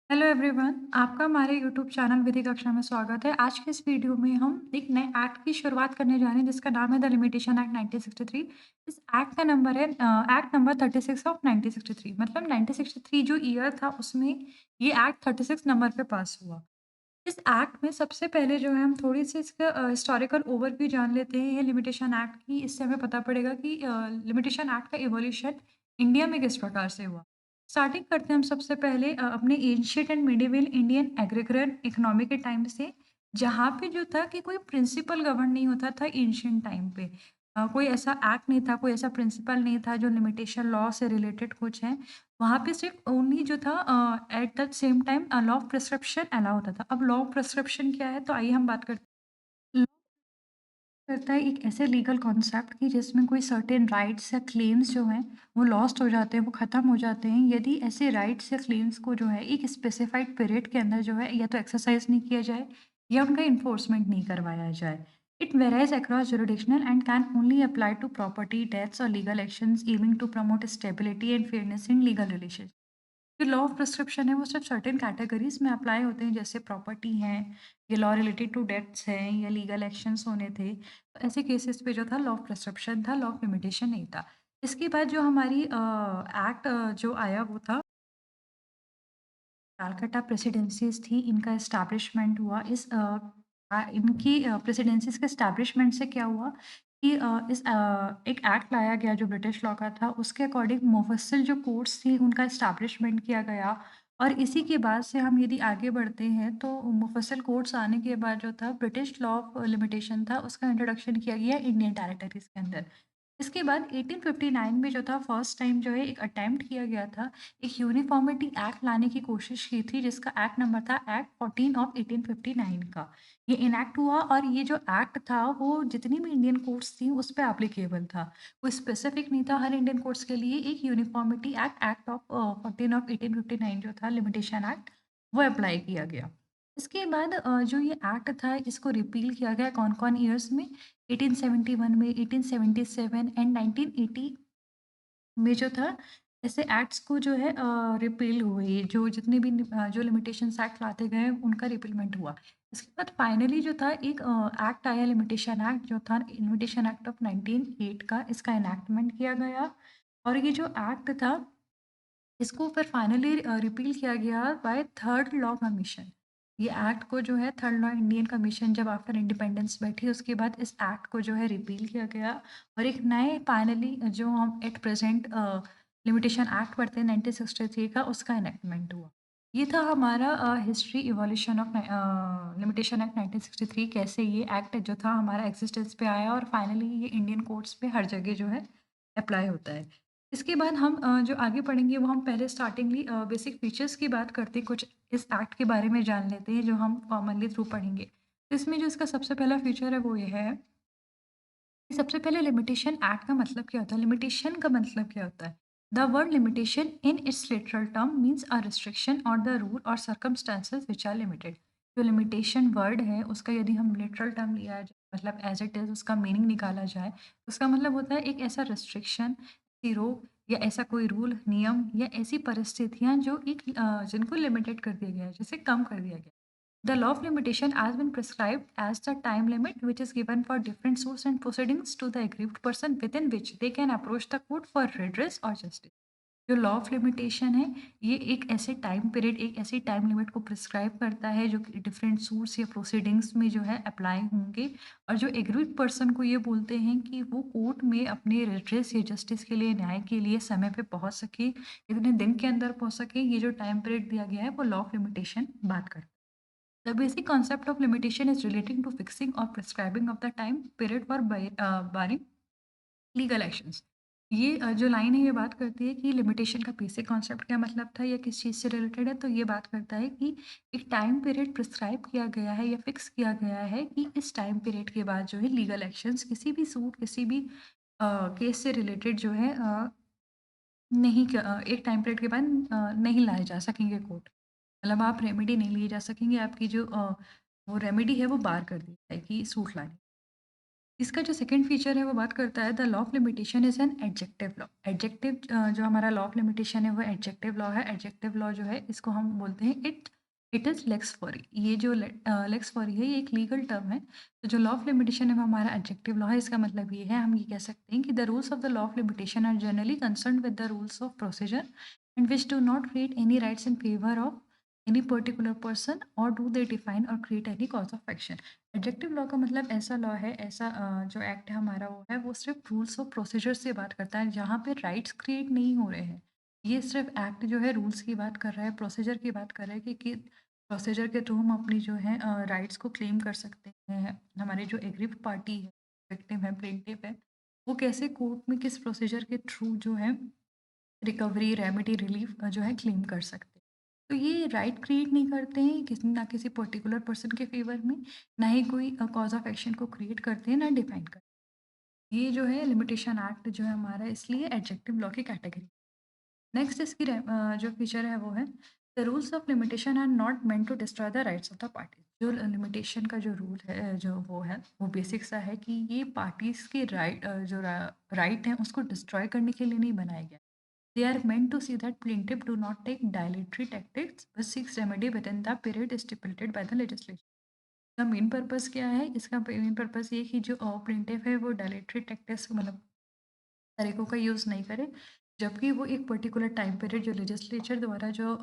Hello everyone, आपका हमारे YouTube channel विधि कक्षा में स्वागत है। आज के इस वीडियो में हम एक नए एक्ट की शुरुआत करने जा रहे हैं जिसका नाम है द लिमिटेशन एक्ट 1963। इस एक्ट का नंबर है एक्ट नंबर 36 ऑफ 1963। मतलब 1963 जो ईयर था उसमें ये एक्ट 36 नंबर पे पास हुआ। इस एक्ट में सबसे पहले जो है हम थोड़ी सी इसका हिस्टोरिकल ओवरव्यू जान लेते हैं ये लिमिटेशन एक्ट की। इससे हमें पता पड़ेगा कि लिमिटेशन एक्ट का इवोल्यूशन इंडिया में किस प्रकार से हुआ। स्टार्टिंग करते हैं हम सबसे पहले अपने ancient and medieval Indian agriculture economy के टाइम से, जहाँ पे जो था कि कोई प्रिंसिपल गवर्न नहीं होता था एंशिएंट टाइम पे। कोई ऐसा एक्ट नहीं था, कोई ऐसा प्रिंसिपल नहीं था जो लिमिटेशन लॉ से रिलेटेड कुछ है। वहाँ पे सिर्फ़ ओनली जो था at the same time law of prescription allow होता था। अब लॉ ऑफ प्रिस्क्रिप्शन क्या है? तो आइए हम बात करते हैं। लॉ करता है एक ऐसे लीगल कॉन्सेप्ट की जिसमें कोई सर्टेन राइट्स या क्लेम्स जो हैं वो लॉस्ट हो जाते हैं, वो ख़त्म हो जाते हैं यदि ऐसे राइट्स या क्लेम्स को जो है एक स्पेसिफाइड पीरियड के अंदर जो है या तो एक्सरसाइज नहीं किया जाए या उनका इन्फोर्समेंट नहीं करवाया जाए। It varies across jurisdictional and can only apply to property, debts और legal actions aiming to promote stability and fairness in legal relation. जो लॉ ऑफ प्रिस्क्रिप्शन है वो सिर्फ सर्टेन कैटेगरीज में अप्लाई होते हैं, जैसे प्रॉपर्टी हैं, ये लॉ रिलेटेड टू डेट्स हैं या लीगल एक्शंस होने थे। तो ऐसे केसेस पे जो था लॉ ऑफ प्रिस्क्रिप्शन था, लॉ ऑफ लिमिटेशन नहीं था। इसके बाद जो हमारी एक्ट जो आया वो था कालकट्टा प्रेसिडेंसीज़ थी, इनका एस्टैब्लिशमेंट हुआ। इनकी प्रेसिडेंसीज़ के एस्टैब्लिशमेंट से क्या हुआ कि एक एक्ट लाया गया जो ब्रिटिश लॉ का था, उसके अकॉर्डिंग मुफस्सिल जो कोर्ट्स थी, उनका एस्टैब्लिशमेंट किया गया। और इसी के बाद से हम यदि आगे बढ़ते हैं, तो मुफस्सिल कोर्ट्स आने के बाद जो था ब्रिटिश लॉ ऑफ लिमिटेशन था, उसका इंट्रोडक्शन किया गया इंडियन टेरिटरीज़ के अंदर। इसके बाद 1859 में जो था फर्स्ट टाइम जो है एक अटेम्प्ट किया गया था, एक यूनिफ़ॉर्मिटी एक्ट लाने की कोशिश की थी जिसका एक्ट नंबर था एक्ट 14 ऑफ 1859 का। ये इनैक्ट हुआ और ये जो एक्ट था वो जितनी भी इंडियन कोर्ट्स थी उस पे एप्लीकेबल था। कोई स्पेसिफिक नहीं था हर इंडियन कोर्ट्स के लिए। एक यूनिफ़ॉर्मिटी एक्ट एक्ट ऑफ 14 ऑफ 1859 जो था लिमिटेशन एक्ट, वो अप्लाई किया गया। इसके बाद जो ये एक्ट था इसको रिपील किया गया कौन-कौन ईयर्स में? 1871 में, 1877 एंड 1980 में जो था ऐसे एक्ट्स को जो है रिपील हुए, जो जितने भी जो लिमिटेशंस एक्ट लाते गए उनका रिपीलमेंट हुआ। इसके बाद फाइनली जो था एक एक्ट आया लिमिटेशन एक्ट जो था लिमिटेशन एक्ट ऑफ 1908 का, इसका एनैक्टमेंट किया गया। और ये जो एक्ट था इसको फिर फाइनली रिपील किया गया बाय थर्ड लॉ कमीशन। ये एक्ट को जो है थर्ड लॉ इंडियन कमीशन जब आफ्टर इंडिपेंडेंस बैठी उसके बाद इस एक्ट को जो है रिपील किया गया। और एक नए फाइनली जो हम एट प्रेजेंट लिमिटेशन एक्ट पढ़ते हैं 1963 का, उसका एनेक्टमेंट हुआ। ये था हमारा history evolution of limitation act 1963, कैसे ये एक्ट जो था हमारा एग्जिस्टेंस पे आया और फाइनली ये इंडियन कोर्ट्स पे हर जगह जो है अप्लाई होता है। इसके बाद हम जो आगे पढ़ेंगे वो हम पहले स्टार्टिंगली बेसिक फीचर्स की बात करते हैं, कुछ इस एक्ट के बारे में जान लेते हैं जो हम कॉमनली थ्रू पढ़ेंगे। तो इसमें जो इसका सबसे पहला फीचर है वो ये है कि सबसे पहले लिमिटेशन एक्ट का मतलब क्या होता है? लिमिटेशन का मतलब क्या होता है? The word limitation in its literal term means a restriction और द रूल और सर्कमस्टेंसेस व्हिच आर लिमिटेड। जो लिमिटेशन वर्ड है उसका यदि हम लिटरल टर्म लिया जाए, मतलब एज इट इज़ उसका मीनिंग निकाला जाए, तो उसका मतलब होता है एक ऐसा रिस्ट्रिक्शन, ऐसी रोक या ऐसा कोई रूल, नियम या ऐसी परिस्थितियाँ जो जिनको लिमिटेड कर दिया गया है, जिसे कम कर दिया गया है। The law of limitation has been prescribed as the time limit which is given for different suits and proceedings to the aggrieved person within which they can approach the court for redress or justice. जो law of limitation है, ये एक ऐसे time period, एक ऐसी time limit को prescribe करता है जो कि डिफरेंट सूट्स या प्रोसीडिंग्स में जो है अप्लाई होंगे। और जो एग्रीड पर्सन को ये बोलते हैं कि वो कोर्ट में अपने रेड्रेस या जस्टिस के लिए, न्याय के लिए समय पे पहुंच सके, इतने दिन के अंदर पहुंच सके। ये जो टाइम पीरियड दिया गया है वो लॉ ऑफ लिमिटेशन बात करता है। The basic concept of limitation is relating to fixing or prescribing of the time period for barring legal actions. ये जो लाइन है ये बात करती है कि लिमिटेशन का बेसिक कॉन्सेप्ट क्या मतलब था या किस चीज़ से रिलेटेड है। तो ये बात करता है कि एक टाइम पीरियड प्रिस्क्राइब किया गया है या फिक्स किया गया है कि इस टाइम पीरियड के बाद जो है लीगल एक्शंस किसी भी सूट, किसी भी केस से रिलेटेड जो है एक टाइम पीरियड के बाद नहीं लाए जा सकेंगे कोर्ट। मतलब आप रेमेडी नहीं लिए जा सकेंगे, आपकी जो वो रेमेडी है वो बार कर दी जाएगी सूट लाने। इसका जो सेकंड फीचर है वो बात करता है the law of limitation is an adjective law. Adjective जो हमारा लॉ ऑफ लिमिटेशन है वो एडजेक्टिव लॉ है। एडजेक्टिव लॉ जो है इसको हम बोलते हैं इट इज़ लेक्स फॉरी। ये जो लेक्स फॉरी है ये एक लीगल टर्म है। तो जो लॉ ऑफ लिमिटेशन है वो हमारा एडजेक्टिव लॉ है। इसका मतलब ये है हम ये कह सकते हैं कि the rules of the law of limitation are generally concerned with the rules of procedure and which do not create any rights in favour of any particular person or do they define or create any cause of action. Adjective law का मतलब ऐसा law है, ऐसा जो act है हमारा वो है, वो सिर्फ रूल्स और प्रोसीजर से बात करता है, जहाँ पे राइट्स क्रिएट नहीं हो रहे हैं। ये सिर्फ एक्ट जो है रूल्स की बात कर रहा है, प्रोसीजर की बात कर रहा है कि प्रोसीजर के थ्रू हम अपनी जो है राइट्स को क्लेम कर सकते हैं। हमारे जो एग्रीव पार्टी है, विक्टिम है, प्लेंटिफ है, वो कैसे कोर्ट में किस प्रोसीजर के थ्रू जो है रिकवरी, रेमेडी, रिलीफ जो है क्लेम कर सकते हैं। तो ये राइट क्रिएट नहीं करते हैं किसी ना किसी पर्टिकुलर पर्सन के फ़ेवर में, ना ही कोई कॉज़ ऑफ एक्शन को क्रिएट करते हैं, ना डिफाइन करते हैं। ये जो है लिमिटेशन एक्ट जो है हमारा इसलिए एडजेक्टिव लॉ की कैटेगरी। नेक्स्ट इसकी जो फीचर है वो है the rules of limitation are not meant to destroy the rights of the party. जो लिमिटेशन का जो रूल है जो वो है वो बेसिक सा है कि ये पार्टीज़ के जो राइट हैं उसको डिस्ट्रॉय करने के लिए नहीं बनाया गया। They are meant to see that plaintiff do not take dilatory tactics but seeks remedy within the period stipulated by the legislation। इसका मेन पर्पस क्या है? इसका मेन पर्पस ये कि जो प्लेंटिफ है वो डायलेटरी टैक्टिक्स मतलब तरीकों का यूज़ नहीं करे, जबकि वो एक पर्टिकुलर टाइम पीरियड जो लेजिस्लेचर द्वारा जो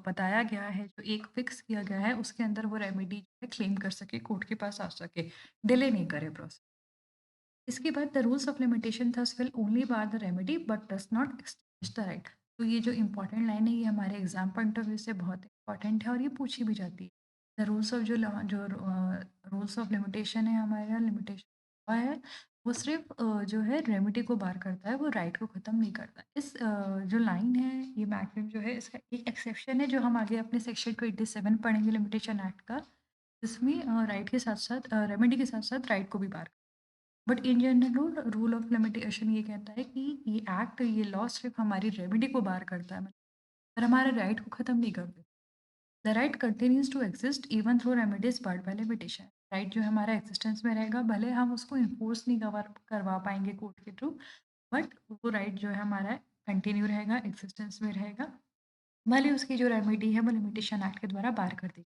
बताया गया है, जो एक फिक्स किया गया है, उसके अंदर वो रेमेडी जो है क्लेम कर सके, कोर्ट के पास आ सके, डिले नहीं करे प्रोसेस। इसके बाद the rules of limitation thus will only bar the remedy but does not extinguish the right. तो ये जो इंपॉर्टेंट लाइन है ये हमारे एग्जाम पॉइंट ऑफ व्यू से बहुत इंपॉर्टेंट है और ये पूछी भी जाती है। द रूल्स ऑफ जो रूल्स ऑफ लिमिटेशन है हमारा लिमिटेशन है वो सिर्फ जो है रेमेडी को बार करता है, वो राइट को ख़त्म नहीं करता। इस जो लाइन है ये मैक्सिमम जो है इसका एक एक्सेप्शन है जो हम आगे अपने सेक्शन 27 पढ़ेंगे लिमिटेशन एक्ट का, जिसमें राइट के साथ साथ रेमेडी के साथ साथ राइट को भी bar. But in general rule of limitation ये कहता है कि ये एक्ट ये लॉ सिर्फ हमारी रेमेडी को बार करता है, मतलब पर हमारे राइट को ख़त्म नहीं करते। The right continues to exist even through remedies barred by limitation. Right जो है हमारा एग्जिस्टेंस में रहेगा, भले हम उसको इन्फोर्स नहीं करवा पाएंगे कोर्ट के थ्रू, बट वो राइट जो है हमारा कंटिन्यू रहेगा, एग्जिस्टेंस में रहेगा, भले उसकी जो रेमेडी है वो लिमिटेशन एक्ट के द्वारा बार कर दी।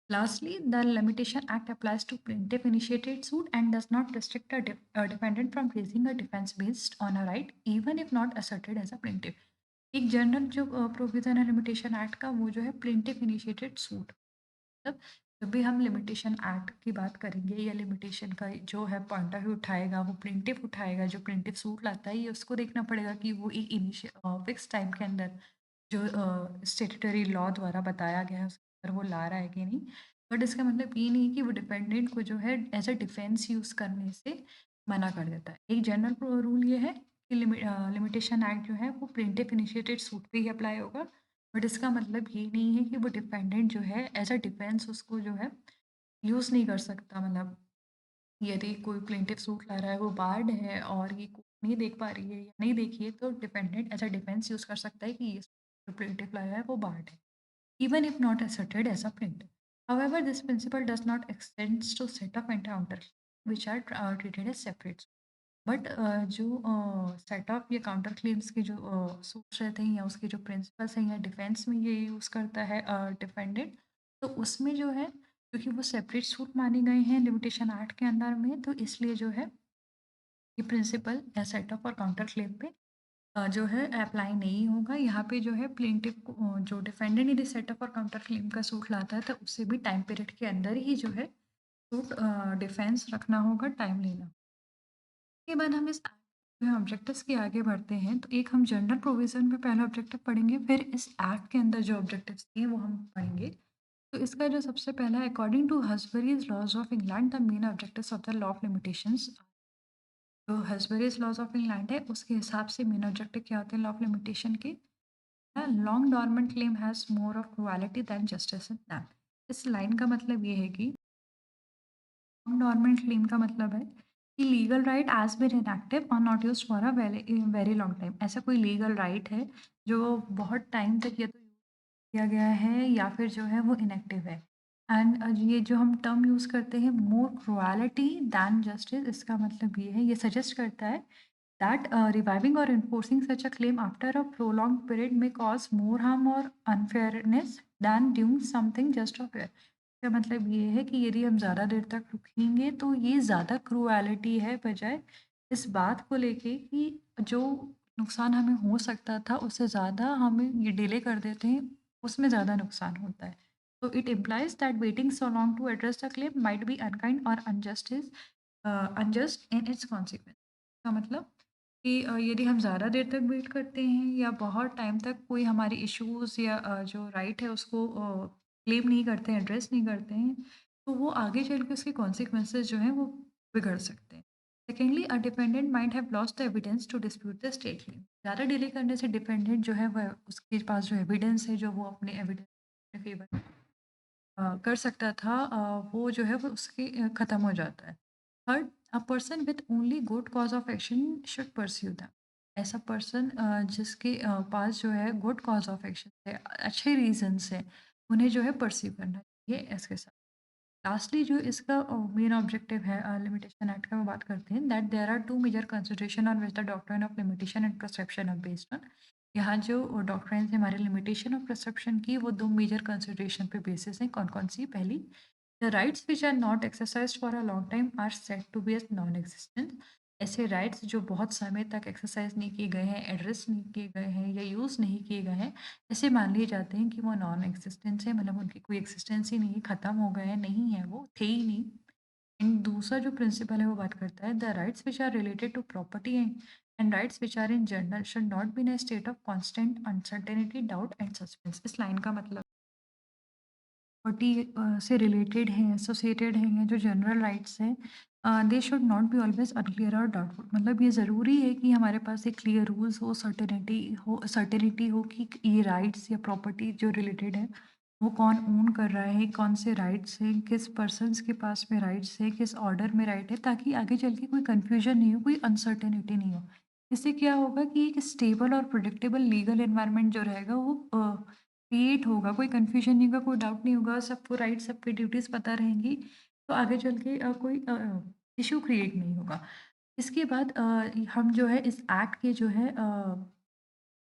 Lastly, the Limitation Act applies to plaintiff-initiated suit and does not restrict a defendant from raising a defense based on a right, even if not asserted as a plaintiff। एक general जो provision है limitation act का वो जो है plaintiff initiated suit. मतलब जब भी हम लिमिटेशन एक्ट की बात करेंगे या लिमिटेशन का जो है पॉइंट ऑफ व्यू उठाएगा वो प्लेंटिफ उठाएगा, जो प्लेंटिफ सूट लाता है ये उसको देखना पड़ेगा कि वो एक फिक्स टाइम के अंदर जो स्टेट्यूटरी लॉ द्वारा बताया गया है उसके अंदर वो ला रहा है कि नहीं। बट इसका मतलब ये नहीं कि वो डिपेंडेंट को जो है एज अ डिफेंस यूज़ करने से मना कर देता है। एक जनरल रूल ये है कि लिमिटेशन एक्ट जो है वो प्लेंटिफ इनिशिएटेड सूट पे ही अप्लाई होगा, बट इसका मतलब ये नहीं है कि वो डिपेंडेंट जो है एज अ डिफेंस उसको जो है यूज़ नहीं कर सकता। मतलब यदि कोई प्लेंटिफ सूट ला रहा है, वो बार्ड है और ये कोर्ट नहीं देख पा रही है या नहीं देखी है, तो dependent as a defence use कर सकता है कि ये जो प्लेंटिफ लाया है वो बार्ड है, even if not asserted as a plaintiff। However, this principle does not extend to set of and counter which are treated as separate। But जो सेट ऑफ या काउंटर क्लेम्स के जो सूट्स रहते हैं या उसके जो प्रिंसिपल्स हैं या डिफेंस में ये यूज़ करता है डिफेंडेंट, तो उसमें जो है क्योंकि वो सेपरेट सूट माने गए हैं लिमिटेशन एक्ट के अंदर में, तो इसलिए जो है ये प्रिंसिपल या सेट ऑफ और काउंटर क्लेम पे जो है अप्लाई नहीं होगा। यहाँ पे जो है प्लेंटिफ को जो डिफेंडेंट यदि सेट ऑफ और काउंटर क्लेम का सूट लाता है तो उससे भी टाइम पीरियड के अंदर ही जो है सूट डिफेंस रखना होगा, टाइम लेना। उसके बाद हम इस एक्ट जो है ऑब्जेक्टिव्स के आगे बढ़ते हैं, तो एक हम जनरल प्रोविजन में पहला ऑब्जेक्टिव पढ़ेंगे, फिर इस एक्ट के अंदर जो ऑब्जेक्टिव्स दिए वो हम पढ़ेंगे। तो इसका जो सबसे पहला है according to Halsbury's laws of England the main objectives of the law of limitations. जो हसबरीज लॉज ऑफ इंग्लैंड है उसके हिसाब से मेन ऑब्जेक्टिव क्या होते हैं लॉ ऑफ लिमिटेशन के। Long dormant claim has more of probability than justice in that. इस लाइन का मतलब ये है कि लॉन्ग डॉर्मेंट क्लेम का मतलब है कि legal right has been inactive और not used for a very very long time. ऐसा कोई लीगल राइट है जो बहुत टाइम तक या तो यूज किया गया है या फिर जो है वो इनएक्टिव है। एंड ये जो हम टर्म यूज़ करते हैं मोर क्रुएलिटी दैन जस्टिस, इसका मतलब ये है, ये सजेस्ट करता है that reviving or enforcing such a claim after a prolong period में cause more harm or unfairness than doing something just of fair. इसका मतलब ये है कि यदि हम ज़्यादा देर तक रुकेंगे तो ये ज़्यादा क्रुएलिटी है, बजाय इस बात को लेके कि जो नुकसान हमें हो सकता था उससे ज़्यादा हमें ये डिले कर देते हैं, उसमें ज़्यादा नुकसान होता है। So it implies that waiting so long to address the claim might be unkind or unjust in its consequence। का मतलब कि यदि हम ज़्यादा देर तक वेट करते हैं या बहुत टाइम तक कोई हमारी इश्यूज़ या जो राइट है उसको क्लेम नहीं करते हैं, एड्रेस नहीं करते हैं, तो वो आगे चल के उसके कॉन्सिक्वेंसेस जो हैं वो बिगड़ सकते हैं। Secondly, a dependent might have lost the evidence to dispute the state claim. ज़्यादा डिले करने से डिपेंडेंट जो है वह उसके पास जो एविडेंस है, जो वो अपने एविडेंस अपने फेवर कर सकता था, वो जो है वो उसके ख़त्म हो जाता है। Third, a person with only good cause of action should pursue them. ऐसा पर्सन जिसके पास जो है गुड कॉज़ ऑफ एक्शन है, अच्छे रीज़न्स हैं, उन्हें जो है परस्यू करना चाहिए इसके साथ। लास्टली जो इसका मेन ऑब्जेक्टिव है लिमिटेशन एक्ट का, वो बात करते हैं that there are two major consideration on which the doctrine of limitation and prescription are based on. यहाँ जो डॉक्ट्राइन्स है हमारे लिमिटेशन और प्रिस्क्रिप्शन की, वो दो मेजर कंसिडरेशन पे बेसिस हैं। कौन कौन सी? पहली, the rights which are not exercised for a long time are said to be as non existent. ऐसे राइट्स जो बहुत समय तक एक्सरसाइज नहीं किए गए हैं, एड्रेस नहीं किए गए हैं या यूज़ नहीं किए गए हैं, ऐसे मान लिए जाते हैं कि वो नॉन एक्जिस्टेंस है, मतलब उनकी कोई एक्जिस्टेंस ही नहीं है, ख़त्म हो गए हैं, नहीं है, वो थे ही नहीं। एंड दूसरा जो प्रिंसिपल है वो बात करता है the rights which are related to property and rights which are in general should not be in a state of constant uncertainty, doubt and suspense. इस लाइन का मतलब प्रॉपर्टी से रिलेटेड हैं, एसोसिएटेड हैं, या जो जनरल राइट्स हैं, they should not be always unclear और डाउटफुल। मतलब ये ज़रूरी है कि हमारे पास एक क्लियर रूल्स हो, सर्टेनिटी हो कि ये राइट्स या प्रॉपर्टी जो रिलेटेड है वो कौन ओन कर रहा है, कौन से राइट्स हैं, किस पर्सन्स के पास में राइट्स है, किस ऑर्डर में राइट है, ताकि आगे चल के कोई कन्फ्यूजन नहीं हो, कोई अनसर्टेनिटी नहीं हो। इससे क्या होगा कि एक स्टेबल और प्रिडिक्टेबल लीगल एनवायरनमेंट जो रहेगा वो क्रिएट होगा, कोई कन्फ्यूजन नहीं होगा, कोई डाउट नहीं होगा, सबको राइट, सबकी ड्यूटीज़ पता रहेंगी, तो आगे चल के कोई इश्यू क्रिएट नहीं होगा। इसके बाद हम जो है इस एक्ट के जो है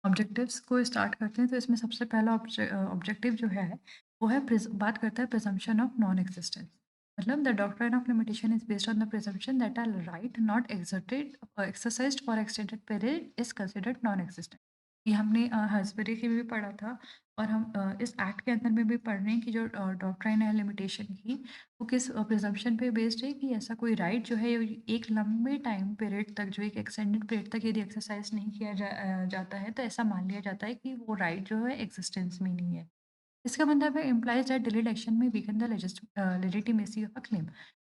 ऑब्जेक्टिव्स को स्टार्ट करते हैं, तो इसमें सबसे पहला ऑब्जेक्टिव जो है, वो है बात करता है प्रिजम्पशन ऑफ नॉन एग्जिस्टेंस। मतलब the doctrine of limitation is based on the presumption that are right not exerted exercised for extended period is considered non existent. ये हमने हस्बरी की भी पढ़ा था, और हम इस एक्ट के अंदर में भी पढ़ रहे हैं कि जो डॉक्ट्रिन है लिमिटेशन की, वो किस प्रिजम्पशन पे बेस्ड है कि ऐसा कोई राइट जो है एक लंबे टाइम पीरियड तक, जो एक एक्सटेंडेड पीरियड तक यदि एक्सरसाइज नहीं किया जाता है, तो ऐसा मान लिया जाता है कि वो राइट जो है एग्जिस्टेंस में नहीं है। इसका मतलब है इम्प्लाइज दैट डिलेड एक्शन में weaken the legitimacy of a claim.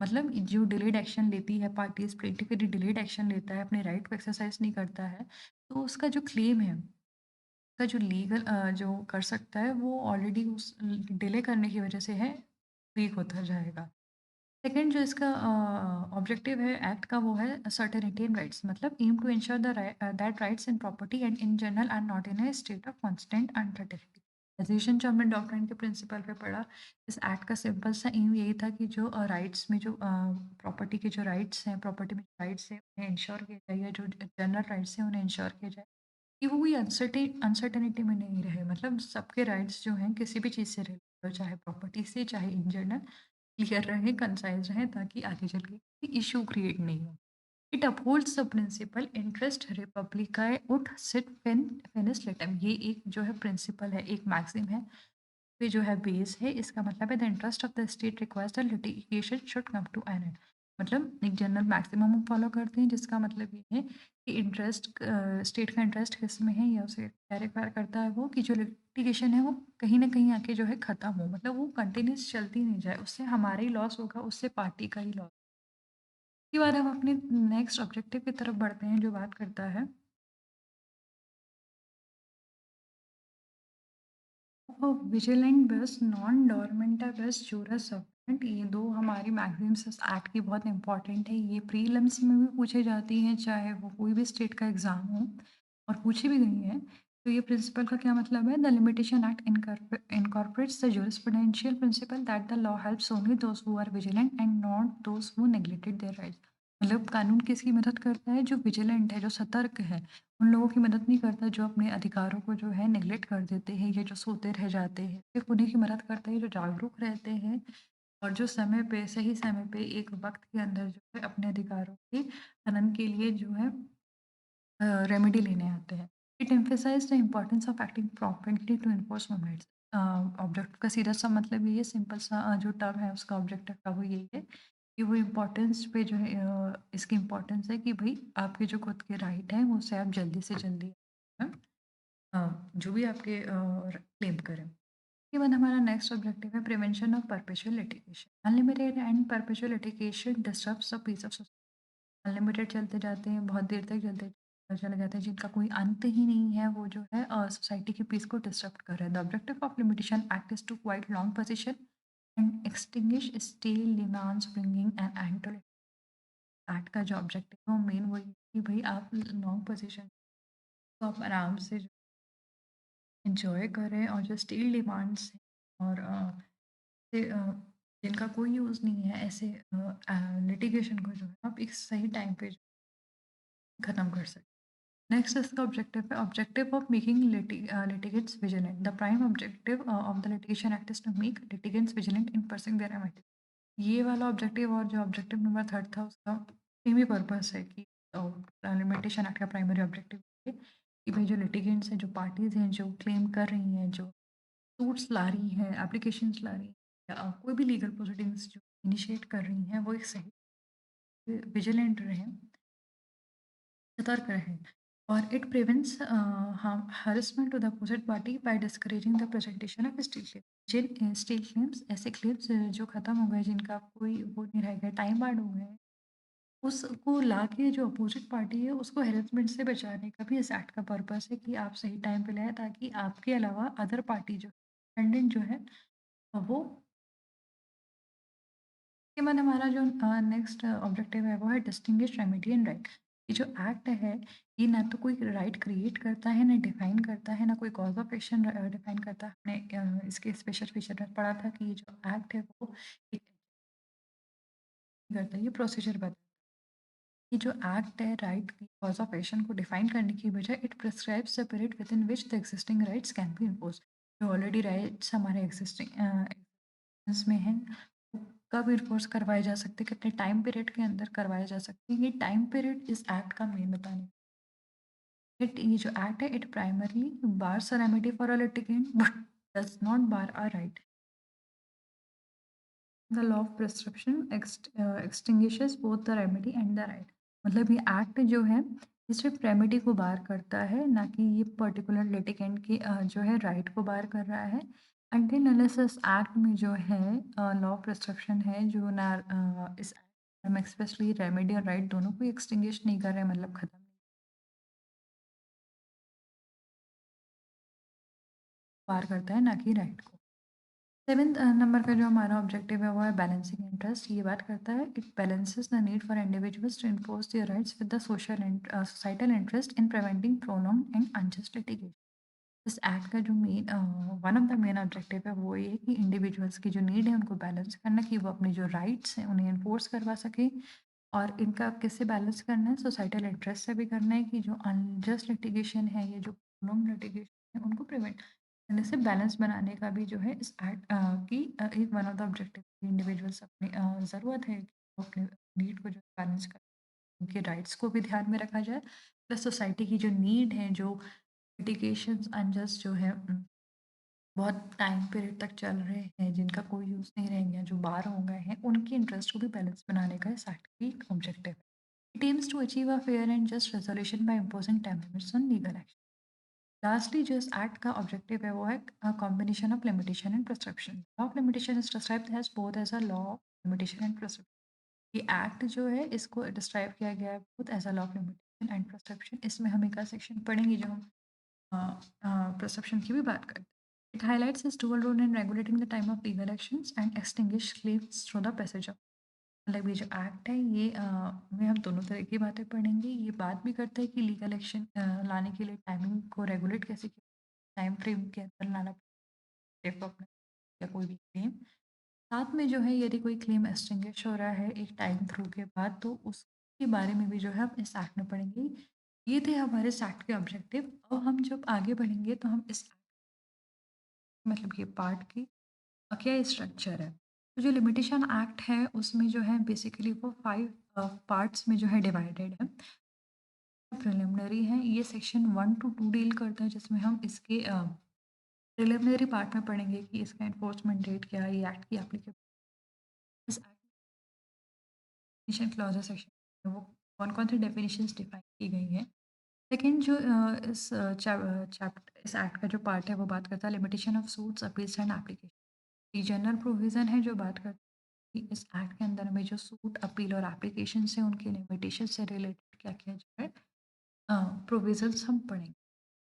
मतलब जो डिलेड एक्शन लेती है पार्टीज, प्लेंटिफ यदि डिलेड एक्शन लेता है, अपने राइट को एक्सरसाइज नहीं करता है, तो उसका जो क्लेम है, का जो लीगल जो कर सकता है, वो ऑलरेडी उस डिले करने की वजह से है, वीक होता जाएगा। सेकंड जो इसका ऑब्जेक्टिव है एक्ट का, वो है सर्टेनिटी इन राइट्स। मतलब aim to ensure the that rights in property and in general are not in a state of constant uncertainty. Education जो हमने डॉक्ट्रिन के प्रिंसिपल पे पढ़ा, इस एक्ट का सिंपल सा एम यही था कि जो राइट्स में जो प्रॉपर्टी के जो राइट्स हैं, प्रॉपर्टी में राइट्स हैं, उन्हें इंश्योर किया जाए, या जो जनरल राइट्स हैं उन्हें इंश्योर किया जाए कि वो कोई अनसर्टेनिटी में नहीं रहे। मतलब सबके राइट्स जो हैं किसी भी चीज़ से रिलेटेड हो, चाहे प्रॉपर्टी से, चाहे इन जनरल, क्लियर रहे, कंसाइज़ रहे, ताकि आगे चल के कोई इश्यू क्रिएट नहीं हो। It upholds the principle interest रिपब्लिकाe ut sit finis litem। ये एक जो है प्रिंसिपल है, एक मैक्सिम है, पे जो है बेस है। इसका मतलब है the interest of the state requires the litigation should come to an end. मतलब एक जनरल मैक्सिमम हम फॉलो करते हैं, जिसका मतलब ये है कि इंटरेस्ट स्टेट का इंटरेस्ट किस में है, या उसे क्या रिक्वायर करता है वो, कि जो लिटिगेशन है वो कहीं ना कहीं आके जो है ख़त्म हो, मतलब वो कंटिन्यूस चलती नहीं जाए, उससे हमारा ही लॉस होगा, उससे पार्टी का ही लॉस। उसके बाद हम अपने नेक्स्ट ऑब्जेक्टिव की तरफ बढ़ते हैं, जो बात करता है विजिलेंट बस नॉन डोरमेंटा बस जूरस सफरेंट। ये दो हमारी मैगजीम्स इस एक्ट की बहुत इंपॉर्टेंट है। ये प्रीलिम्स में भी पूछे जाती हैं, चाहे वो कोई भी स्टेट का एग्ज़ाम हो, और पूछी भी गई हैं। तो ये प्रिंसिपल का क्या मतलब है? The limitation act incorporates the jurisprudential principle that the law helps only those who are vigilant and not those who neglected their rights. मतलब कानून किसकी मदद करता है? जो विजिलेंट है, जो सतर्क है, उन लोगों की मदद नहीं करता जो अपने अधिकारों को जो है नेग्लेक्ट कर देते हैं या जो सोते रह जाते हैं। सिर्फ़ उन्हीं की मदद करता है जो जागरूक रहते हैं और जो समय पे सही समय पे एक वक़्त के अंदर जो है अपने अधिकारों के हनन के लिए जो है रेमेडी लेने आते हैं। It emphasise the importance of acting promptly to enforce moments. Objective का सीधा-सा मतलब यही है, सिंपल सा जो टर्म है उसका ऑब्जेक्टिव का वो यही है कि वो इम्पोर्टेंस पे जो है इसकी इम्पोर्टेंस है कि भई आपके जो खुद के राइट हैं, वो उसे आप जल्दी से जल्दी अ जो भी आपके क्लेम करें। उसके बाद हमारा नेक्स्ट ऑब्जेक्टिव है prevention of perpetual litigation. Unlimited and perpetual litigation disturbs the peace of society. Unlimited चलते जाते हैं, बहुत देर तक चले जाते हैं, जिनका कोई अंत ही नहीं है, वो जो है सोसाइटी के पीस को डिस्टर्ब कर रहा है। The objective of limitation act is to quiet long position and extinguish steel demands bringing an end to act का जो ऑब्जेक्टिव है, वो मेन वही है कि भई आप लॉन्ग पोज़िशन को आप आराम से एन्जॉय करें और जो स्टील डिमांड्स हैं और से जिनका कोई यूज़ नहीं है, ऐसे लिटिगेशन को जो है आप एक सही टाइम पे खत्म कर सकें। नेक्स्ट इसका ऑब्जेक्टिव है objective of making litigants vigilant. The prime objective of the litigation act is to make litigants vigilant in pursuing their remedy. ये वाला ऑब्जेक्टिव और जो ऑब्जेक्टिव नंबर थर्ड था उसका सेम ही पर्पस है कि लिमिटेशन एक्ट का प्राइमरी ऑब्जेक्टिव है कि भाई जो लिटिगेंट्स हैं, जो पार्टीज हैं, जो क्लेम कर रही हैं, जो सूट्स ला रही हैं, एप्लीकेशंस ला रही हैं या कोई भी लीगल प्रोसीडिंग्स जो इनिशिएट कर रही हैं, वो एक सही विजिलेंट रहें, सतर्क रहें। और it prevents harassment to the opposite party by discouraging the presentation of steel claim. जिन स्टील क्लेम्स, ऐसे क्लेम्स जो खत्म हो गए, जिनका कोई वो नहीं रह गया, टाइम बाउंड हो गए, उसको लाके जो अपोजिट पार्टी है उसको हैरेसमेंट से बचाने का भी इस एक्ट का पर्पस है कि आप सही टाइम पे लाएँ, ताकि आपके अलावा अदर पार्टी जो डिपेंडेंट जो है वो उसके बाद हमारा जो नेक्स्ट ऑब्जेक्टिव है वो है डिस्टिंग्विश रेमेडी एंड राइट। ये जो एक्ट है, ये ना तो कोई राइट क्रिएट करता है, ना डिफाइन करता है, ना कोई कॉज ऑफ एक्शन डिफाइन करता है। हमने इसके स्पेशल फीचर में पढ़ा था कि ये जो एक्ट है वो एक करता है, ये प्रोसीजर बताता है। ये जो एक्ट है राइट की कॉज ऑफ एक्शन को डिफाइन करने की बजाय it prescribes the period with in which the existing rights can be imposed. जो ऑलरेडी राइट्स हमारे एक्जिस्टिंग में हैं, वो कब इन्फोर्स करवाए जा सकते हैं, कितने टाइम पीरियड के अंदर करवाए जा सकते हैं। ये टाइम पीरियड इस एक्ट का मेन बताने इट ये जो एक्ट है, it primarily bars a remedy for a litigant but does not bar a right. The law of prescription extinguishes both the remedy and the right. मतलब ये act जो है, ये सिर्फ रेमेडी को बार करता है, ना कि ये पर्टिकुलर लिटिगेंट की जो है राइट को बार कर रहा है। अनटिल अनलेस इस एक्ट में जो है लॉ ऑफ प्रिस्क्रिप्शन है, जो ना इस एक्ट में एक्सप्रेसली रेमेडी और राइट दोनों को एक्सटिंग्विश नहीं कर रहे हैं, मतलब खत्म बार करता है, ना कि राइट को। सेवेंथ नंबर का जो हमारा ऑब्जेक्टिव है वो है बैलेंसिंग इंटरेस्ट। ये बात करता है it balances the need for individuals to enforce their rights with the social and societal interest in preventing prolonged and unjust litigation. इस एक्ट का जो main one of the main objective है वो ये है कि इंडिविजुअल्स की जो नीड है उनको बैलेंस करना, कि वो अपने जो राइट्स हैं उन्हें इन्फोर्स करवा सके। और इनका किससे बैलेंस करना है? सोसाइटल इंटरेस्ट से भी करना है कि जो अनजस्ट लिटिगेशन है, ये जो प्रोलॉन्ग लिटिगेशन है, उनको प्रिवेंट करने से बैलेंस बनाने का भी जो है इस एक्ट की एक one of the objective. Individuals अपनी ज़रूरत है कि वो अपने नीड को जो बैलेंस करें, उनके राइट्स को भी ध्यान में रखा जाए, प्लस सोसाइटी की जो नीड है, जो लिटिगेशंस अनजस्ट जो है बहुत टाइम पीरियड तक चल रहे हैं, जिनका कोई यूज़ नहीं रहेंगे, जो बार हो गए हैं, उनके इंटरेस्ट को भी बैलेंस बनाने का इस एक्ट की एक ऑब्जेक्टिव है। It aims to achieve a fair and just resolution by imposing time limits on legal action. Lastly जो इस एक्ट का ऑब्जेक्टिव है वो है combination of limitation and prescription. Law of limitation is described as both as a law of limitation and prescription. ये act जो है इसको डिस्क्राइब किया गया है both as a law of limitation and prescription. इसमें हम एक सेक्शन पढ़ेंगे जो हम प्रिस्क्रिप्शन की भी बात करते हैं। It highlights his dual role in regulating the time of legal actions and extinguish claims through the passage of. मतलब ये जो एक्ट है ये में हम दोनों तरह की बातें पढ़ेंगे। ये बात भी करता है कि लीगल एक्शन लाने के लिए टाइमिंग को रेगुलेट कैसे किया, टाइम फ्रेम के अंदर लाना, अपना या कोई भी क्लेम। साथ में जो है यदि कोई क्लेम एक्सटिंग्विश हो रहा है एक टाइम थ्रू के बाद तो उसके बारे में भी जो है हम इस एक्ट में पढ़ेंगे। ये थे हमारे इस एक्ट के ऑब्जेक्टिव। अब हम जब आगे बढ़ेंगे तो हम इस मतलब ये पार्ट की क्या स्ट्रक्चर है। तो जो लिमिटेशन एक्ट है उसमें जो है बेसिकली वो 5 पार्ट्स में जो है डिवाइडेड है। प्रिलिमिनरी है ये सेक्शन 1 टू 2 डील करता है जिसमें हम इसके प्रिलिमिनरी पार्ट में पढ़ेंगे कि इसका एनफोर्समेंट डेट क्या है, ये एक्ट की एप्लीकेबिलिटी, इस डेफिनिशन क्लॉज सेक्शन वो कौन-कौन सी डेफिनिशंस डिफाइन की गई हैं। सेकंड जो इस चैप्टर इस एक्ट का जो पार्ट है वो बात करता है limitation of suits, appeals and application. ये जनरल प्रोविज़न है जो बात करता है कि इस एक्ट के अंदर में जो सूट, अपील और एप्लीकेशन से उनके लिमिटेशन से रिलेटेड क्या-क्या जो है प्रोविज़न्स हम पढ़ेंगे।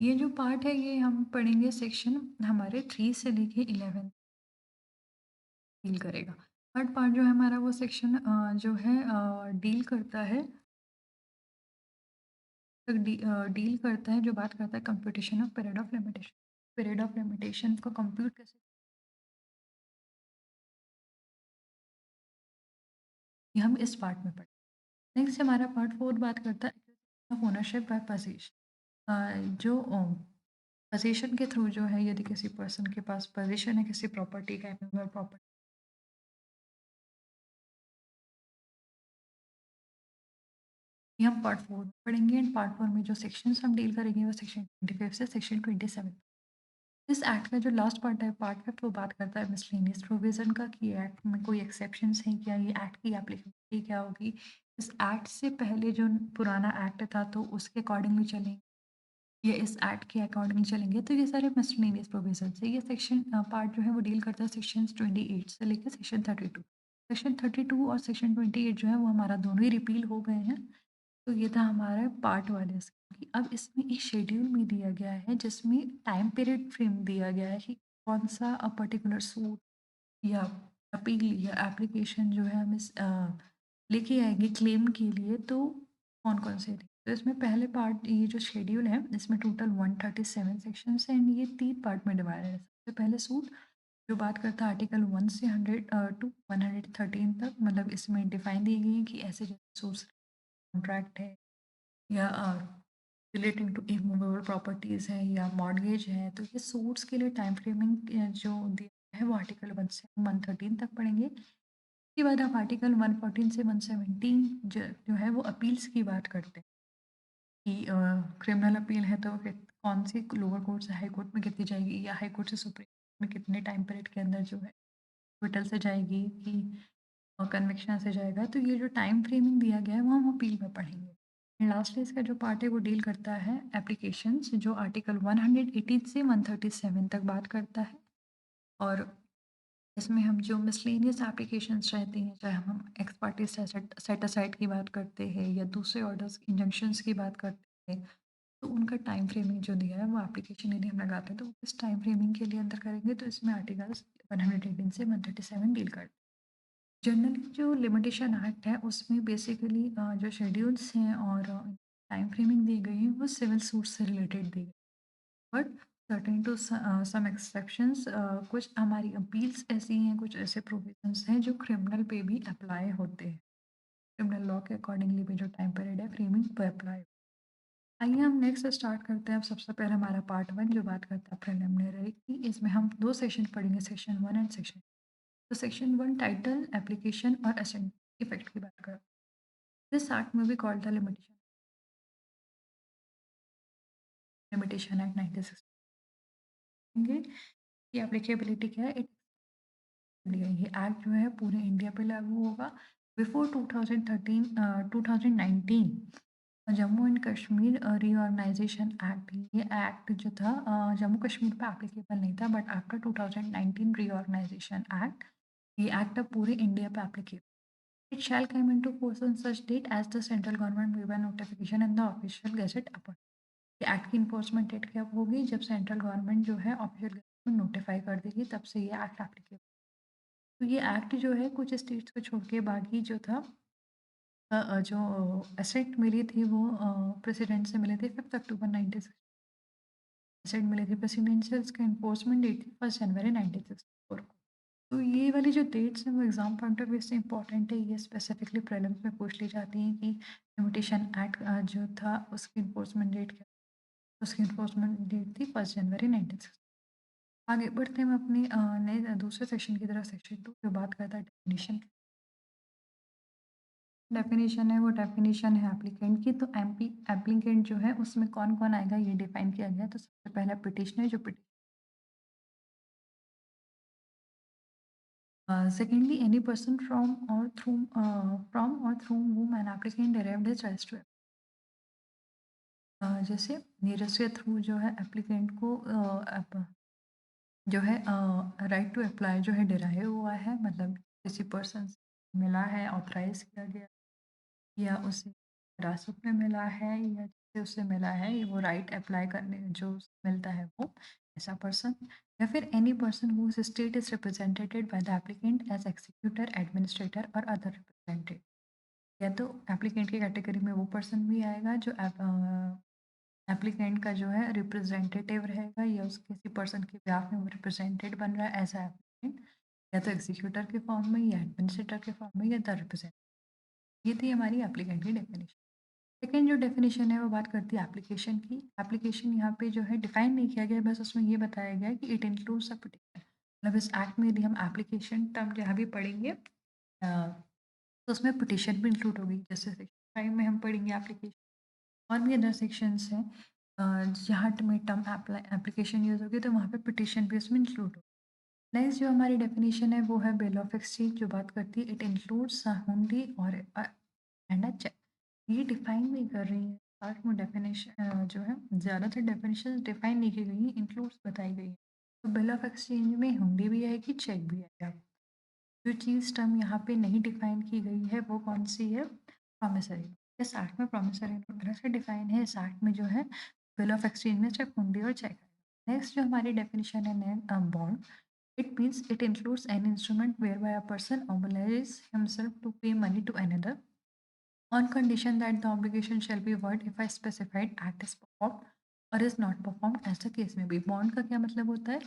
ये जो पार्ट है ये हम पढ़ेंगे सेक्शन हमारे 3 से लेके 11 डील करेगा। थर्ड पार्ट जो है हमारा वो सेक्शन जो है डील करता है डील करता है जो बात करता है computation of period of limitation. Period of limitation को कंप्यूट कैसे, ये हम इस पार्ट में पढ़ेंगे। नेक्स्ट हमारा पार्ट 4 बात करता है ओनरशिप बाय पोजीशन। जो पोजीशन के थ्रू जो है यदि किसी पर्सन के पास पोजीशन है किसी प्रॉपर्टी का, प्रॉपर्टी, ये हम पार्ट 4 में पढ़ेंगे। एंड पार्ट 4 में जो सेक्शंस हम डील करेंगे वो सेक्शन 25 से सेक्शन 27। इस एक्ट का जो लास्ट पार्ट है पार्ट 5 वो बात करता है मिसलेनियस प्रोविजन का कि एक्ट में कोई एक्सेप्शंस हैं क्या, ये एक्ट की एप्लीकेबिलिटी क्या होगी। इस एक्ट से पहले जो पुराना एक्ट था तो उसके अकॉर्डिंगली चलें या इस एक्ट के अकॉर्डिंग चलेंगे, तो ये सारे मिसलेनियस प्रोविजंस है। ये सेक्शन पार्ट जो है वो डील करता है सेक्शन 28 से लेकर सेक्शन 32। सेक्शन 32 और सेक्शन 28 जो है वो हमारा दोनों ही रिपील हो गए हैं। तो ये था हमारा पार्ट वाले स्कीम की। अब इसमें एक शेड्यूल भी दिया गया है जिसमें टाइम पीरियड फ्रेम दिया गया है कि कौन सा पर्टिकुलर सूट या अपील या एप्लीकेशन जो है हम लेके आएंगे क्लेम के लिए, तो कौन कौन से थे। तो इसमें पहले पार्ट ये जो शेड्यूल है इसमें टोटल 137 सेक्शंस हैं एंड ये 3 पार्ट में डिवाइडेड है। सबसे पहले सूट जो बात करता है आर्टिकल 1 से 100 टू 113 तक, मतलब इसमें डिफाइन दी गई है कि ऐसे जैसे सोर्स कॉन्ट्रैक्ट है या रिलेटिंग टू इमूवेबल प्रॉपर्टीज़ है या मॉर्गेज है, तो ये सूट्स के लिए टाइम फ्रेमिंग जो दिया है वो आर्टिकल 1 से 113 तक पढ़ेंगे। इसके बाद आप आर्टिकल 114 से 117 जो है वो अपील्स की बात करते हैं कि क्रिमिनल अपील है तो कौन सी लोअर कोर्ट से हाई कोर्ट में कितनी जाएगी या हाई कोर्ट से सुप्रीम कोर्ट में कितने टाइम पीरियड के अंदर जो है एक्विटल से जाएगी कि कन्विक्शन से जाएगा। तो ये जो टाइम फ्रेमिंग दिया गया है वो हम अपील में पढ़ेंगे। लास्टली इसका जो पार्ट है वो डील करता है एप्लीकेशंस जो आर्टिकल 118 से 137 तक बात करता है। और इसमें हम जो मिसलेनियस एप्लीकेशंस रहती हैं, चाहे हम एक्स पार्टी सेट असाइड की बात करते हैं या दूसरे ऑर्डर्स इंजंक्शंस की बात करते हैं, तो उनका टाइम फ्रेमिंग जो दिया है वो एप्लीकेशन यदि हम लगाते हैं तो इस टाइम फ्रेमिंग के लिए अंदर करेंगे, तो इसमें आर्टिकल्स 118 से 137 डील करते हैं। जनरली जो लिमिटेशन एक्ट है उसमें बेसिकली जो शेड्यूल्स हैं और टाइम फ्रेमिंग दी गई है वो सिविल सूट से रिलेटेड दी गई, but certain to some exceptions कुछ हमारी अपील्स ऐसी हैं, कुछ ऐसे प्रोविजंस हैं जो क्रिमिनल पे भी अप्लाई होते हैं। क्रिमिनल लॉ के अकॉर्डिंगली भी जो टाइम पीरियड है फ्रेमिंग पे अप्लाई। आइए हम नेक्स्ट स्टार्ट करते हैं। अब सबसे पहले हमारा पार्ट 1 जो बात करता है प्रिलिमिनरी की, इसमें हम 2 सेक्शन पढ़ेंगे, सेक्शन 1 एंड सेक्शन। तो सेक्शन 1 टाइटल, एप्लीकेशन और असेंट इफेक्ट की बात करते हैं। दिस एक्ट में भी कॉल्ड द लिमिटेशन एक्ट 1960 की एप्लीकेबिलिटी क्या है। ये एक्ट जो है पूरे इंडिया पे लागू होगा। Before 2013 2019 Jammu and Kashmir reorganisation act, ये एक्ट जो था जम्मू कश्मीर पे एप्लीकेबल नहीं था, बट आफ्टर 2019 रीऑर्गेनाइजेशन एक्ट, ये एक्ट अब पूरे इंडिया पे applicable. It shall come into force on such date as the central government give a notification in the official gazette upon. ये एक्ट की इन्फोर्समेंट डेट कब होगी, जब सेंट्रल गवर्नमेंट जो है ऑफिशियल गैजेट में नोटिफाई कर देगी, तब से ये एक्ट एप्लीकेबल। तो ये एक्ट जो है कुछ स्टेट्स को छोड़ के बाकी जो था जो असेट मिली थी वो प्रेसिडेंट से मिले थे 5 अक्टूबर 1960। एसिड मिली थी प्रेसिडेंशियल इसका इन्फोर्समेंट डेट थी 1 जनवरी 1964 को। तो ये वाली जो डेट्स हैं वो एग्ज़ाम पॉइंट ऑफ व्यू से इम्पॉर्टेंट है, ये स्पेसिफिकली प्रीलिम्स में पूछ ली जाती हैं कि लिमिटेशन एक्ट जो था उसकी इन्फोर्समेंट डेट क्या, उसकी इन्फोर्समेंट डेट थी 1 जनवरी 1960। आगे बढ़ते हैं हम अपनी नए दूसरे सेक्शन की तरफ, सेक्शन 2 जो बात करता है डेफिनेशन। डेफिनेशन है वो डेफिनेशन है एप्लीकेंट की, तो एमपी एप्लीकेंट जो है उसमें कौन-कौन आएगा ये डिफाइन किया गया है। तो सबसे पहला पिटिशनर जो secondly any person from or through whom an applicant derived his rights to जैसे नीरज के थ्रू जो है एप्लीकेंट को जो है राइट टू अप्लाई जो है डिराइव हुआ है, मतलब किसी पर्सन से मिला है, ऑथराइज किया गया या उसे विरासत में मिला है या जिससे उसे मिला है, ये वो राइट अप्लाई करने जो उसे मिलता है वो ऐसा पर्सन। या फिर any person whose state is represented by the applicant as executor administrator or other represented. या तो एप्लीकेंट की कैटेगरी में वो पर्सन भी आएगा जो एप्लीकेंट का जो है रिप्रेजेंटेटिव रहेगा या उस किसी पर्सन के बिहाफ में वो रिप्रेजेंटेड बन रहा है एज अ एप्लीकेंट, या तो एग्जीक्यूटर के फॉर्म में या एडमिनिस्ट्रेटर के फॉर्म में या द रिप्रेजेंट। ये थी हमारी एप्लीकेंट की डेफिनेशन। सेकंड जो डेफिनेशन है वो बात करती है एप्लीकेशन की। एप्लीकेशन यहाँ पे जो है डिफाइन नहीं किया गया है, बस उसमें ये बताया गया है कि इट इंक्लूड्स अ पिटिशन। मतलब इस एक्ट में यदि हम एप्लीकेशन टर्म जहाँ भी पढ़ेंगे तो उसमें पिटिशन भी इंक्लूड होगी। जैसे सेक्शन 5 में हम पढ़ेंगे एप्लीकेशन, और भी अदर सेक्शंस हैं जहाँ में टर्म एप्लीकेशन यूज़ होगी तो वहाँ पे पिटिशन भी उसमें इंक्लूड होगी। नेक्स्ट जो हमारी डेफिनेशन है वो है बिल ऑफ एक्सचेंज, जो बात करती है इट इंक्लूड्स हुंडी और एंड अ चेक। ये डिफाइन नहीं कर रही है पार्ट में डेफिनेशन जो है, ज़्यादातर डेफिनेशन डिफाइन नहीं की गई हैं, इंक्लूड्स बताई गई है। तो बिल ऑफ एक्सचेंज में हुंडी भी आएगी, चेक भी आएगा। जो चीज़ टर्म यहाँ पे नहीं डिफाइन की गई है वो कौन सी है, प्रॉमिसरी। इस एक्ट में प्रॉमिसरी नोट से डिफाइन है, इस एक्ट में जो है बिल ऑफ एक्सचेंज में सिर्फ हुंडी और चेक है। नेक्स्ट जो हमारी डेफिनेशन है bond, it means it includes any instrument whereby a person obliges himself to pay money to another on condition that the obligation shall be void if a specified act is performed or is not performed as the case में भी। Bond का क्या मतलब होता है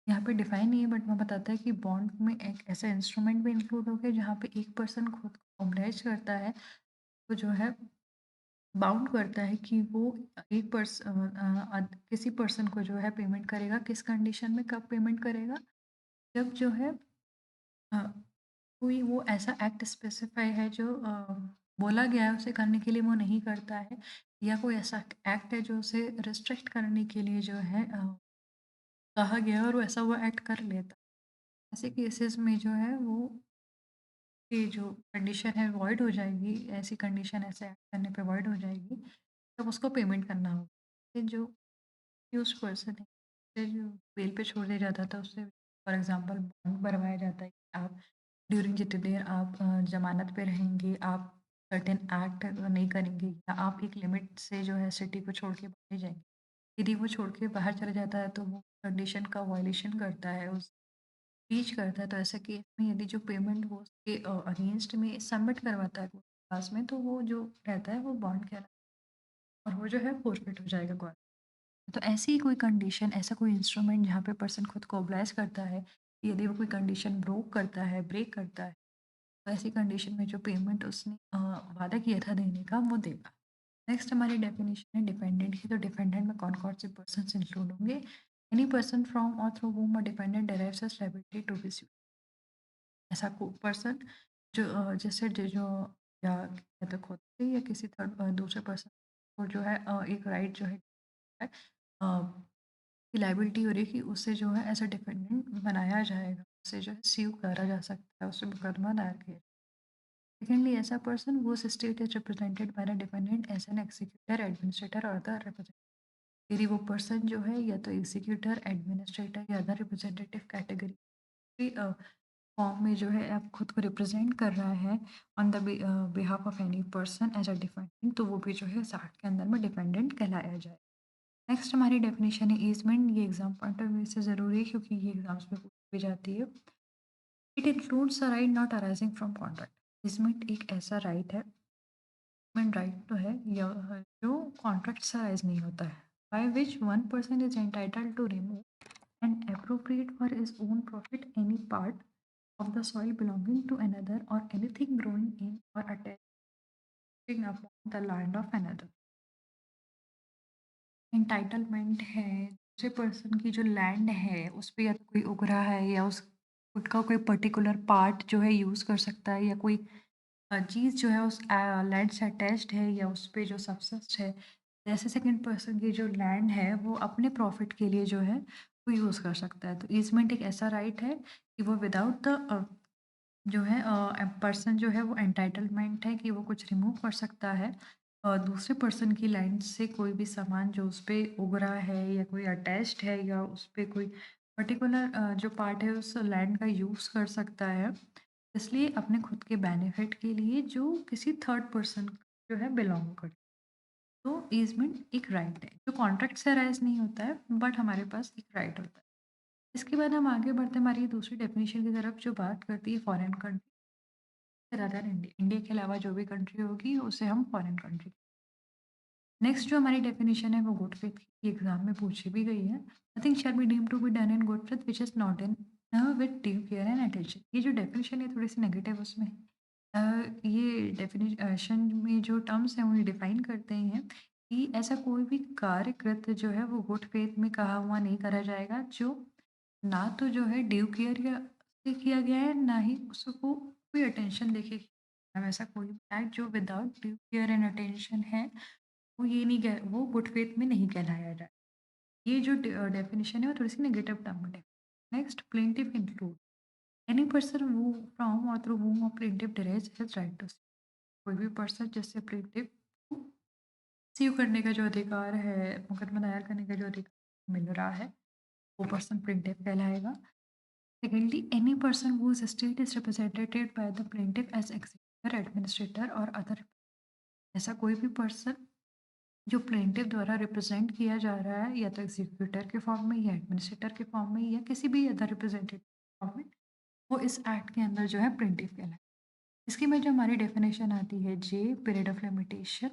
यहाँ पे define नहीं है, बट वो बताता है कि बॉन्ड में एक ऐसा इंस्ट्रूमेंट भी इंक्लूड हो गया जहाँ पे एक पर्सन खुद को ओब्लाइज करता है, तो जो है बाउंड करता है कि वो एक किसी पर्सन को जो है पेमेंट करेगा, किस कंडीशन में, कब पेमेंट करेगा, जब जो है अ, कोई वो ऐसा एक्ट स्पेसिफाई है जो बोला गया है उसे करने के लिए वो नहीं करता है, या कोई ऐसा एक्ट है जो उसे रिस्ट्रिक्ट करने के लिए जो है कहा गया है और वो ऐसा वो एक्ट कर लेता है। ऐसे केसेस में जो है वो ये जो कंडीशन है वॉइड हो जाएगी, ऐसी कंडीशन ऐसे एक्ट करने पे वॉइड हो जाएगी, तब उसको पेमेंट करना होगा। ये जो एक्यूज़्ड पर्सन है, उसे जो बेल पे छोड़ दिया जाता था उससे फॉर एग्ज़ाम्पल बॉन्ड बनवाया जाता है कि आप ड्यूरिंग जितनी देर आप ज़मानत पे रहेंगे, आप सर्टेन एक्ट नहीं करेंगे या आप एक लिमिट से जो है सिटी को छोड़ के बाहर नहीं जाएँगे। यदि वो छोड़ के बाहर चला जाता है तो वो कंडीशन का वायलेशन करता है, उस ब्रीच करता है, तो ऐसे केस में यदि जो पेमेंट वो उसके अगेंस्ट में सबमिट करवाता है कोर्ट के पास में, तो वो जो रहता है वो बॉन्ड कहलाता है और वो जो है फॉरफिट हो जाएगा गवर्नमेंट। तो ऐसी ही कोई कंडीशन, ऐसा कोई इंस्ट्रूमेंट जहाँ पे पर्सन खुद को ओब्लाइज करता है, यदि वो कोई कंडीशन ब्रेक करता है, तो ऐसी कंडीशन में जो पेमेंट उसने वादा किया था देने का वो देगा। नेक्स्ट हमारी डेफिनेशन है डिपेंडेंट की, तो डिपेंडेंट में कौन-कौन से पर्सन्स इंक्लूड होंगे? Any person from or through whom a dependent derives his liability to be sued. ऐसा को पर्सन जो जैसे जो या तो खुद से या किसी दूसरे पर्सन को जो है एक राइट जो है लायबिलिटी हो रही है कि उसे जो है एज अ डिपेंडेंट बनाया जाएगा, उसे जो है स्यू करा जा सकता है, उससे मुकदमा दायर किया। सेकेंडली ऐसा पर्सन वो state is represented by the dependent as an executor administrator or the representative. यदि वो पर्सन जो है या तो एग्जीक्यूटर एडमिनिस्ट्रेटर या अदर रिप्रेजेंटेटिव कैटेगरी फॉर्म में जो है आप खुद को रिप्रेजेंट कर रहा है on the behalf of any person as a dependent, तो वो भी जो है इस एक्ट के अंदर में डिपेंडेंट कहलाया जाए। नेक्स्ट हमारी डेफिनेशन है ईज़मेंट, ये एग्जाम पॉइंट ऑफ व्यू से ज़रूरी है क्योंकि ये एग्जाम्स में पूछी भी जाती है। It includes a right not arising from contract. Easement एक ऐसा राइट है, ईज़मेंट राइट तो है या जो कॉन्ट्रैक्ट से अराइज नहीं होता है। by which one person is entitled to remove and appropriate for his own profit any part of the soil belonging to another or anything growing in or attaching upon the land of another. Entitlement है, दूसरे person की जो land है, उस पे या तो कोई उग रहा है या उस उसका कोई पर्टिकुलर पार्ट जो है यूज़ कर सकता है या कोई चीज़ जो है उस लैंड से अटैच्ड है या उस पे जो सब्सिस्ट है, जैसे सेकंड पर्सन की जो लैंड है, वो अपने प्रॉफ़िट के लिए जो है, वो यूज़ कर सकता है। तो ईज़मेंट एक ऐसा राइट है कि वो विदाउट द जो है पर्सन जो है वो एंटाइटलमेंट है कि वो कुछ रिमूव कर सकता है दूसरे पर्सन की लैंड से कोई भी सामान जो उस पे उग रहा है या कोई अटैच्ड है या उस पे कोई पर्टिकुलर जो पार्ट है उस लैंड का यूज़ कर सकता है इसलिए अपने खुद के बेनिफिट के लिए जो किसी थर्ड पर्सन जो है बिलोंग कर तो ईजमेंट एक राइट है जो कॉन्ट्रैक्ट से राइज नहीं होता है बट हमारे पास एक राइट होता है। इसके बाद हम आगे बढ़ते हैं हमारी दूसरी डेफिनेशन की तरफ जो बात करती है foreign country other India India के अलावा जो भी कंट्री होगी उसे हम फॉरेन कंट्री। नेक्स्ट जो हमारी डेफिनेशन है वो गुड फेथ की एग्जाम में पूछी भी गई है। Nothing shall be deemed to be done in good faith which is not in with due care and attention. ये जो डेफिनेशन है थोड़ी सी नेगेटिव उसमें अ, ये डेफिनेशन में जो टर्म्स हैं उन्हें डिफाइन करते हैं कि ऐसा कोई भी कार्य कृत्य जो है वो गुड फेथ में कहा हुआ नहीं करा जाएगा जो ना तो जो है ड्यू केयर या से किया गया है ना ही उसको कोई अटेंशन देके किया गया है। ऐसा कोई एक्ट जो without due care and attention है वो ये नहीं कह वो गुड फेथ में नहीं कहलाया जाए। ये जो डेफिनेशन है वो थोड़ी सी नेगेटिव टर्म में next plaintiff include any person who from or through whom a plaintiff derives his right to sue। कोई भी पर्सन जिससे प्लेंटिफ को स्यू करने का जो अधिकार है मुकदमा दायर करने का जो अधिकार मिल रहा है वो पर्सन प्लेंटिफ कहलाएगा। Secondly any person whose estate is represented by the plaintiff as executor administrator और अदर ऐसा कोई भी पर्सन जो प्लेंटिफ द्वारा रिप्रेजेंट किया जा रहा है या तो एग्जीक्यूटर के फॉर्म में या एडमिनिस्ट्रेटर के फॉर्म में या किसी भी अदर रिप्रेजेंटेटिव फॉर्म में वो इस एक्ट के अंदर जो है प्लेंटिफ कहलाए। इसकी में जो हमारी डेफिनेशन आती है जे पीरियड ऑफ लिमिटेशन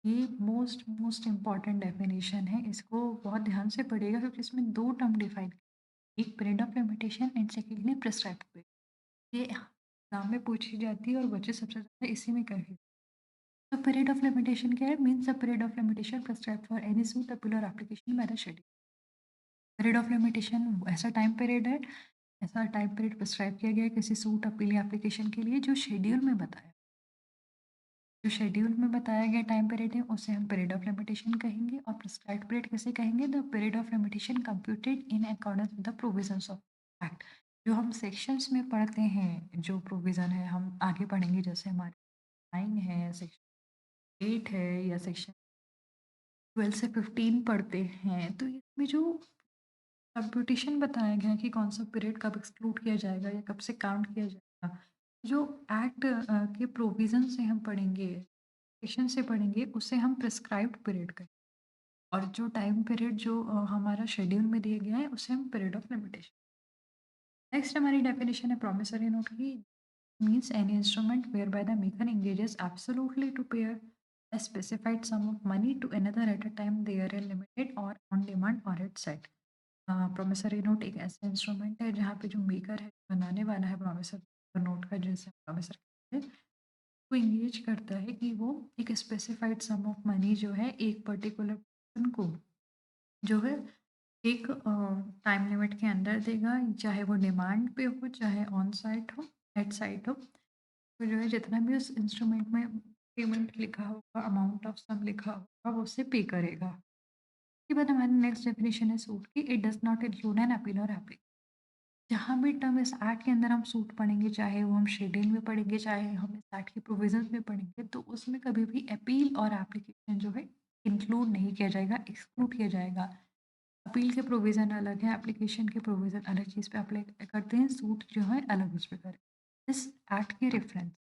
ये मोस्ट मोस्ट इम्पॉर्टेंट डेफिनेशन है इसको बहुत ध्यान से पढ़िएगा क्योंकि इसमें दो टर्म डिफाइन एक period of limitation and secondly prescribed period. ये एग्जाम में पूछी जाती है और बच्चे सबसे ज़्यादा इसी में कन्फ्यूज। तो पीरियड ऑफ लिमिटेशन क्या है means the period of limitation prescribed for any suit appeal और application by the schedule. Period of limitation ऐसा टाइम पीरियड है ऐसा टाइम पीरियड प्रिस्क्राइब किया गया है किसी सूट अपील या एप्लीकेशन के लिए जो शेड्यूल में बताया जो शेड्यूल में बताया गया टाइम पीरियड है उसे हम पीरियड ऑफ लिमिटेशन कहेंगे और प्रिस्क्राइब्ड पीरियड किसे कहेंगे the period of limitation computed in accordance with the provisions of act. जो हम सेक्शंस में पढ़ते हैं जो प्रोविज़न है हम आगे पढ़ेंगे जैसे हमारे 9 है सेक्शन 8 है या सेक्शन 12 से 15 पढ़ते हैं तो इसमें जो कंप्यूटेशन बताया गया है कि कौन सा पीरियड कब एक्सक्लूड किया जाएगा या कब से काउंट किया जाएगा। जो एक्ट के प्रोविज़न से हम पढ़ेंगे, सेक्शन से पढ़ेंगे उसे हम प्रिस्क्राइब्ड पीरियड कहें और जो टाइम पीरियड जो हमारा शेड्यूल में दिया गया है उसे हम पीरियड ऑफ लिमिटेशन। नेक्स्ट हमारी डेफिनेशन है प्रॉमिसरी नोट की means any instrument whereby the maker engages absolutely to pay a specified sum of money to another at a time they are limited or on demand or at set। Promissory note एक ऐसा instrument है जहाँ पे जो maker है बनाने वाला है प्रोमिसरी नोट का जिसे प्रोमिसर कहते हैं वो इंगेज करता है कि वो एक स्पेसिफाइड सम ऑफ मनी जो है एक पर्टिकुलर पर्सन को जो है एक टाइम लिमिट के अंदर देगा चाहे वो डिमांड पे हो चाहे ऑन साइट हो एट साइट हो। तो जो है जितना भी उस इंस्ट्रूमेंट में पेमेंट लिखा होगा अमाउंट ऑफ सम लिखा होगा वो उसे पे करेगा। उसके बाद हमारी नेक्स्ट डेफिनेशन है सूट की it does not include an appeal और एप्लीकेशन। जहाँ भी टर्म इस एक्ट के अंदर हम सूट पढ़ेंगे चाहे वो हम शेड्यूल में पढ़ेंगे चाहे हम इस एक्ट के प्रोविजंस में पढ़ेंगे तो उसमें कभी भी अपील और एप्लीकेशन जो है इंक्लूड नहीं किया जाएगा एक्सक्लूड किया जाएगा। अपील के प्रोविज़न अलग है, एप्लीकेशन के प्रोविज़न अलग चीज़ पे अप्लाई करते हैं, सूट जो है अलग उस पे करें। इस एक्ट की रेफरेंस।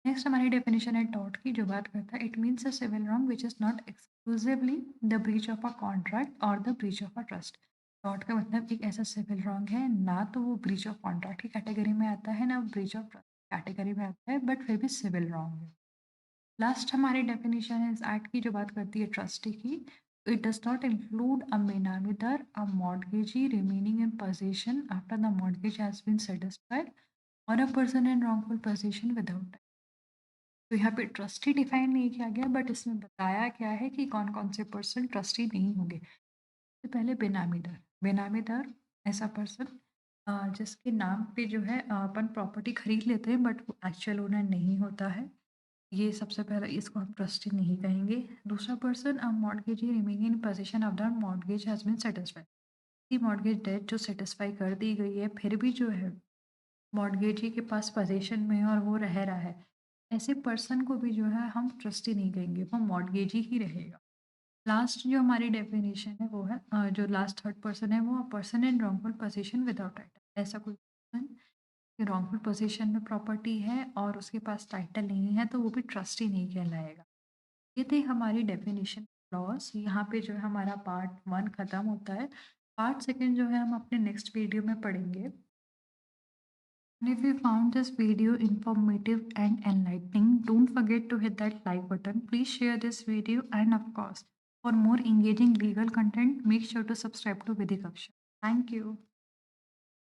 नेक्स्ट हमारी डेफिनेशन है टॉर्ट की जो बात करता है it means a civil wrong which is not exclusively the breach of a contract और the breach of a trust. Tort का मतलब एक ऐसा सिविल रॉन्ग है ना तो वो ब्रीच ऑफ कॉन्ट्रैक्ट की कैटेगरी में आता है ना ब्रीच ऑफ ट्रस्ट कैटेगरी में आता है बट फिर भी सिविल रॉन्ग है। लास्ट हमारी डेफिनेशन है इस एक्ट की जो बात करती है ट्रस्टी की It does not include a benamidar, a mortgagee remaining in possession after the mortgage has been satisfied, or a person in wrongful possession without it. तो यहाँ पे ट्रस्टी डिफाइन नहीं किया गया, बट इसमें बताया गया है कि कौन-कौन से पर्सन ट्रस्टी नहीं होंगे। सबसे पहले बेनामीदार। बेनामीदार ऐसा पर्सन जिसके नाम पे जो है अपन प्रॉपर्टी खरीद लेते हैं बट वो एक्चुअल ओनर नहीं होता है। ये सबसे पहला, इसको हम ट्रस्टी नहीं कहेंगे। दूसरा person, mortgagee remaining in position of the mortgage has been satisfied. की मॉर्टगेज डेट जो सैटिस्फाई कर दी गई है, फिर भी जो है मॉर्टगेजी के पास पोजीशन में है और वो रह रहा है, ऐसे पर्सन को भी जो है हम ट्रस्टी नहीं कहेंगे, वो मॉर्टगेजी ही रहेगा। लास्ट जो हमारी डेफिनेशन है वो है जो लास्ट थर्ड पर्सन है, वो person in wrongful position without title. ऐसा कोई पर्सन रॉन्गफुल पोजीशन में प्रॉपर्टी है और उसके पास टाइटल नहीं है, तो वो भी ट्रस्टी नहीं कहलाएगा। ये थे हमारी डेफिनेशन क्लॉज। यहाँ पे जो है हमारा पार्ट वन खत्म होता है। पार्ट सेकंड जो है हम अपने नेक्स्ट वीडियो में पढ़ेंगे। And if you found this video informative and enlightening, don't forget to hit that like button. Please share this video, and of course, for more engaging legal content, make sure to subscribe to Vidhi Kaksha. Thank you.